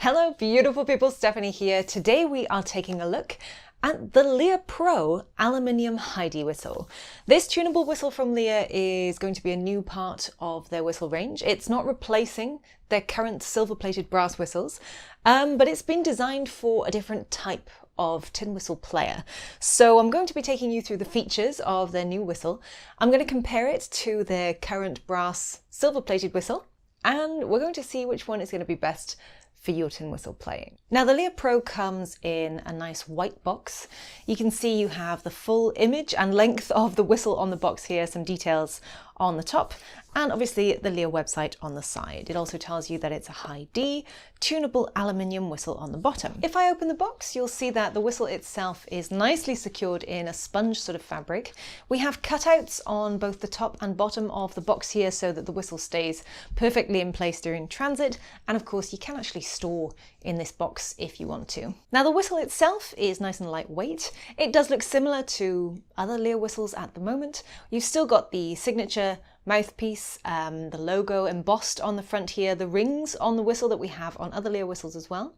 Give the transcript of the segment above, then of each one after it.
Hello beautiful people, Stephanie here. Today we are taking a look at the Lir Pro aluminium Heidi whistle. This tunable whistle from Lir is going to be a new part of their whistle range. It's not replacing their current silver-plated brass whistles, but it's been designed for a different type of tin whistle player. So I'm going to be taking you through the features of their new whistle. I'm going to compare it to their current brass silver-plated whistle, and we're going to see which one is going to be best for your tin whistle playing. Now the Lir Pro comes in a nice white box. You can see you have the full image and length of the whistle on the box here, some details on the top, and obviously the Lir website on the side. It also tells you that it's a high D, tunable aluminium whistle on the bottom. If I open the box, you'll see that the whistle itself is nicely secured in a sponge sort of fabric. We have cutouts on both the top and bottom of the box here so that the whistle stays perfectly in place during transit, and of course you can actually store in this box if you want to. Now the whistle itself is nice and lightweight. It does look similar to other Lir whistles at the moment. You've still got the signature mouthpiece, the logo embossed on the front here, the rings on the whistle that we have on other Lir whistles as well.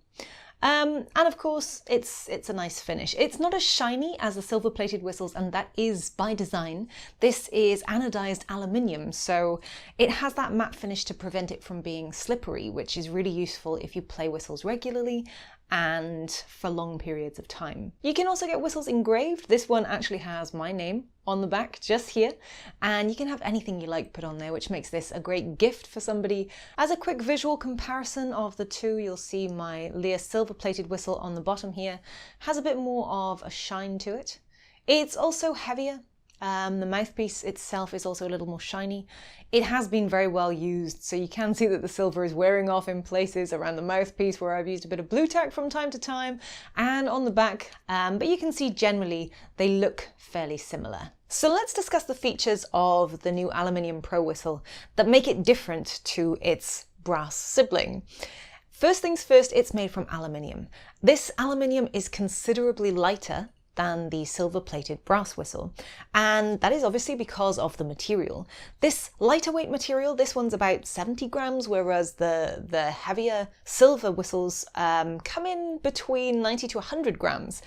And of course, it's a nice finish. It's not as shiny as the silver-plated whistles, and that is by design. This is anodized aluminium, so it has that matte finish to prevent it from being slippery, which is really useful if you play whistles regularly and for long periods of time. You can also get whistles engraved. This one actually has my name on the back just here, and you can have anything you like put on there, which makes this a great gift for somebody. As a quick visual comparison of the two, you'll see my Lir silver-plated whistle on the bottom here has a bit more of a shine to it. It's also heavier. The mouthpiece itself is also a little more shiny. It has been very well used, so you can see that the silver is wearing off in places around the mouthpiece where I've used a bit of blue tack from time to time, and on the back, but you can see generally they look fairly similar. So let's discuss the features of the new Aluminium Pro whistle that make it different to its brass sibling. First things first, it's made from aluminium. This aluminium is considerably lighter than the silver-plated brass whistle, and that is obviously because of the material. This lighter weight material, this one's about 70 grams, whereas the heavier silver whistles come in between 90 to 100 grams.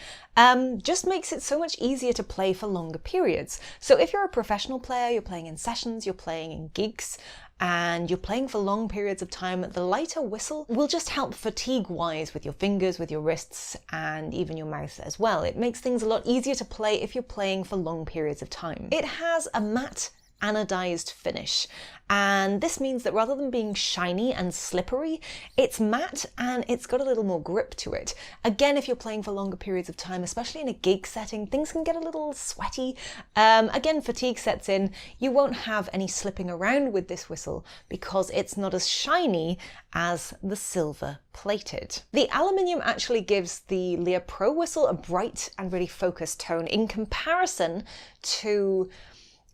Just makes it so much easier to play for longer periods. So if you're a professional player, you're playing in sessions, you're playing in gigs, and you're playing for long periods of time, the lighter whistle will just help fatigue-wise with your fingers, with your wrists, and even your mouth as well. It makes things a lot easier to play if you're playing for long periods of time. It has a matte anodized finish, and this means that rather than being shiny and slippery, it's matte and it's got a little more grip to it. Again, if you're playing for longer periods of time, especially in a gig setting, things can get a little sweaty. Again, fatigue sets in. You won't have any slipping around with this whistle because it's not as shiny as the silver plated. The aluminium actually gives the Lir Pro whistle a bright and really focused tone in comparison to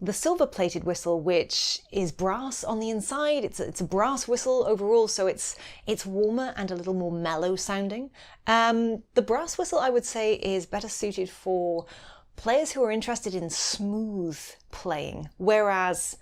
the silver-plated whistle, which is brass on the inside. It's a brass whistle overall, so it's warmer and a little more mellow sounding. The brass whistle, I would say, is better suited for players who are interested in smooth playing, whereas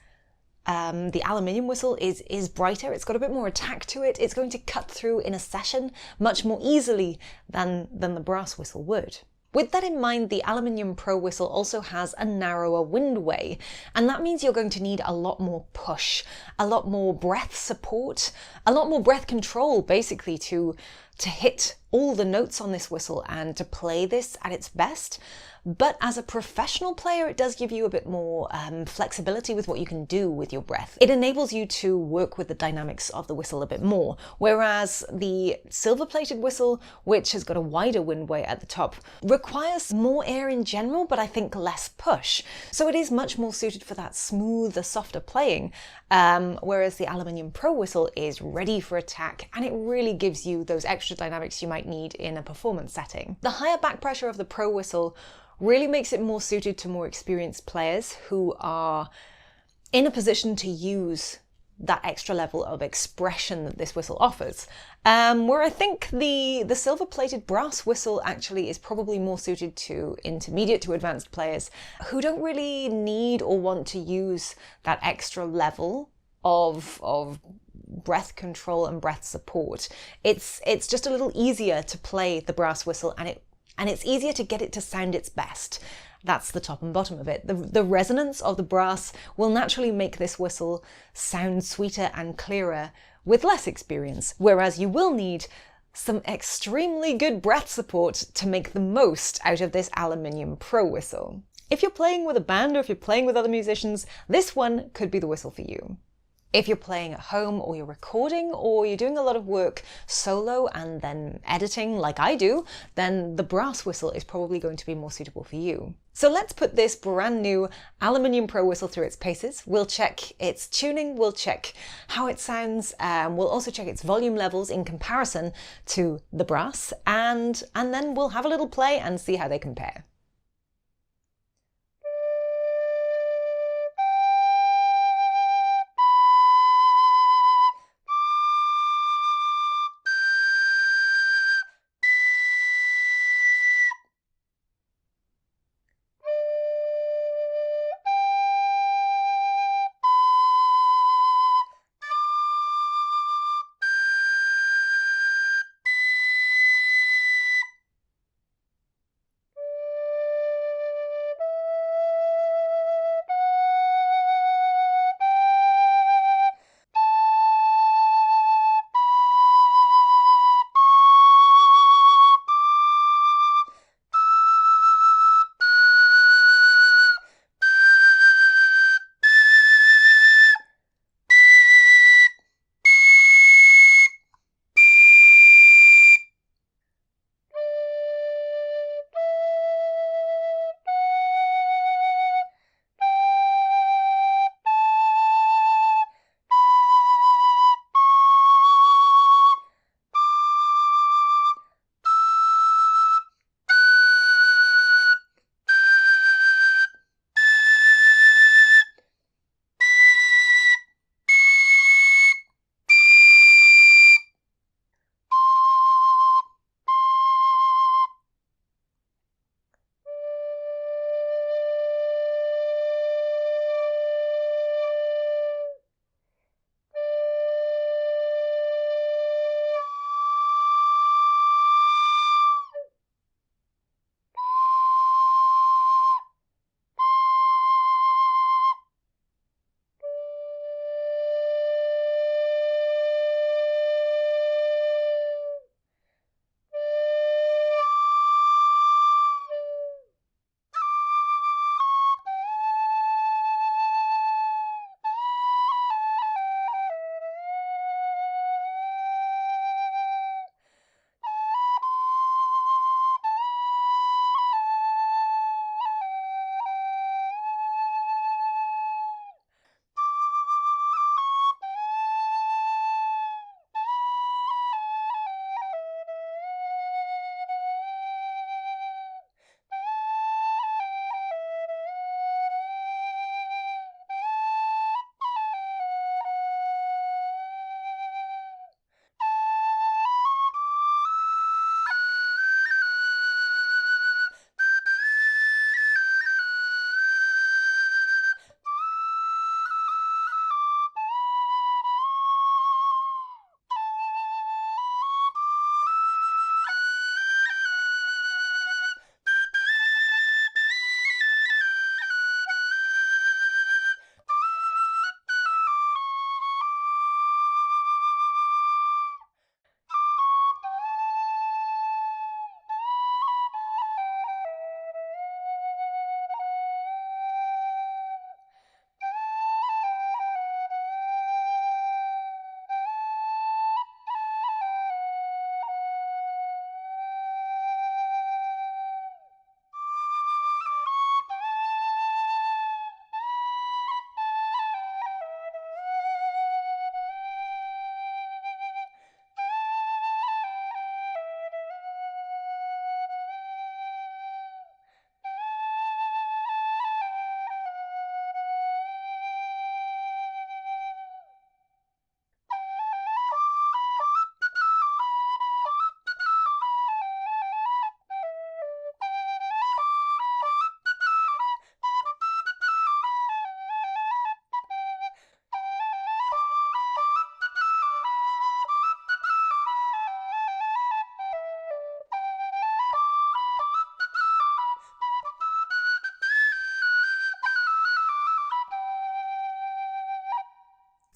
the aluminium whistle is brighter. It's got a bit more attack to it. It's going to cut through in a session much more easily than the brass whistle would. With that in mind, the Aluminium Pro whistle also has a narrower windway, and that means you're going to need a lot more push, a lot more breath support, a lot more breath control basically to hit all the notes on this whistle and to play this at its best. But as a professional player, it does give you a bit more flexibility with what you can do with your breath. It enables you to work with the dynamics of the whistle a bit more, whereas the silver-plated whistle, which has got a wider windway at the top, requires more air in general, but I think less push. So it is much more suited for that smoother, softer playing, whereas the Aluminium Pro whistle is ready for attack, and it really gives you those extra dynamics you might need in a performance setting. The higher back pressure of the Pro whistle really makes it more suited to more experienced players who are in a position to use that extra level of expression that this whistle offers. Where I think the silver-plated brass whistle actually is probably more suited to intermediate to advanced players who don't really need or want to use that extra level of breath control and breath support. It's just a little easier to play the brass whistle, and it's easier to get it to sound its best. That's the top and bottom of it. The resonance of the brass will naturally make this whistle sound sweeter and clearer with less experience, whereas you will need some extremely good breath support to make the most out of this Aluminium Pro whistle. If you're playing with a band or if you're playing with other musicians, this one could be the whistle for you. If you're playing at home or you're recording or you're doing a lot of work solo and then editing like I do, then the brass whistle is probably going to be more suitable for you. So let's put this brand new Aluminium Pro whistle through its paces. We'll check its tuning, we'll check how it sounds, we'll also check its volume levels in comparison to the brass, and then we'll have a little play and see how they compare.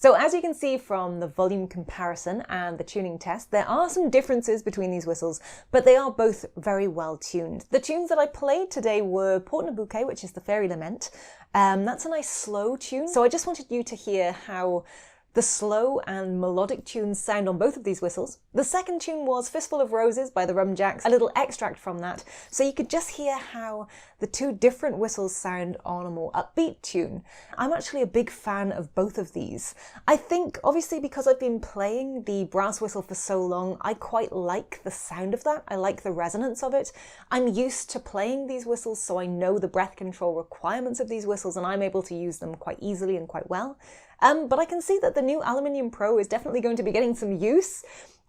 So as you can see from the volume comparison and the tuning test, there are some differences between these whistles, but they are both very well tuned. The tunes that I played today were bPúcai, which is the Fairy Lament. That's a nice slow tune. So I just wanted you to hear how the slow and melodic tunes sound on both of these whistles. The second tune was Fistful of Roses by the Rumjacks, a little extract from that, so you could just hear how the two different whistles sound on a more upbeat tune. I'm actually a big fan of both of these. I think, obviously, because I've been playing the brass whistle for so long, I quite like the sound of that. I like the resonance of it. I'm used to playing these whistles, so I know the breath control requirements of these whistles, and I'm able to use them quite easily and quite well. But I can see that the new Aluminium Pro is definitely going to be getting some use.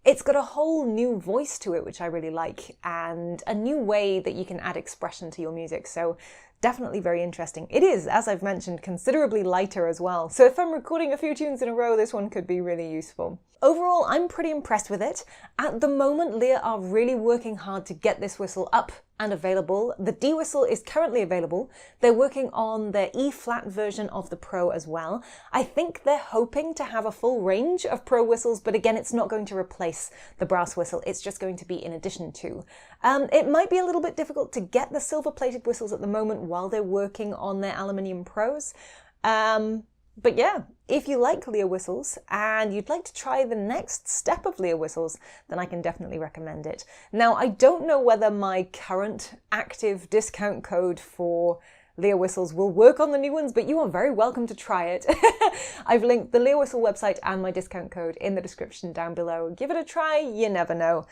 It's got a whole new voice to it, which I really like, and a new way that you can add expression to your music, so definitely very interesting. It is, as I've mentioned, considerably lighter as well, so if I'm recording a few tunes in a row, this one could be really useful. Overall, I'm pretty impressed with it. At the moment, Lir are really working hard to get this whistle up and available. The D whistle is currently available. They're working on their E-flat version of the Pro as well. I think they're hoping to have a full range of Pro whistles, but again, it's not going to replace the brass whistle. It's just going to be in addition to. It might be a little bit difficult to get the silver-plated whistles at the moment while they're working on their Aluminium Pros. But yeah, if you like Lir whistles and you'd like to try the next step of Lir whistles, then I can definitely recommend it. Now, I don't know whether my current active discount code for Lir whistles will work on the new ones, but you are very welcome to try it. I've linked the Lir whistle website and my discount code in the description down below. Give it a try, you never know.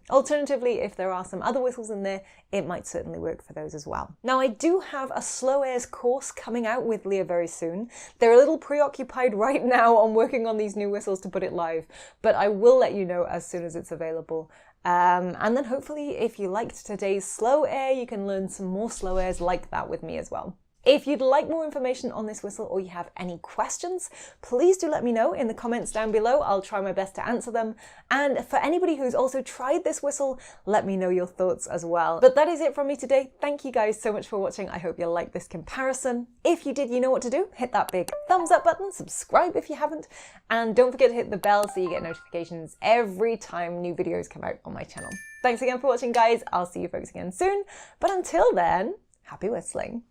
Alternatively, if there are some other whistles in there, it might certainly work for those as well. Now, I do have a slow airs course coming out with Lir very soon. They're a little preoccupied right now on working on these new whistles to put it live, but I will let you know as soon as it's available. And then hopefully if you liked today's slow air, you can learn some more slow airs like that with me as well. If you'd like more information on this whistle or you have any questions, please do let me know in the comments down below. I'll try my best to answer them. And for anybody who's also tried this whistle, let me know your thoughts as well. But that is it from me today. Thank you guys so much for watching. I hope you liked this comparison. If you did, you know what to do. Hit that big thumbs up button, subscribe if you haven't, and don't forget to hit the bell so you get notifications every time new videos come out on my channel. Thanks again for watching, guys. I'll see you folks again soon. But until then, happy whistling.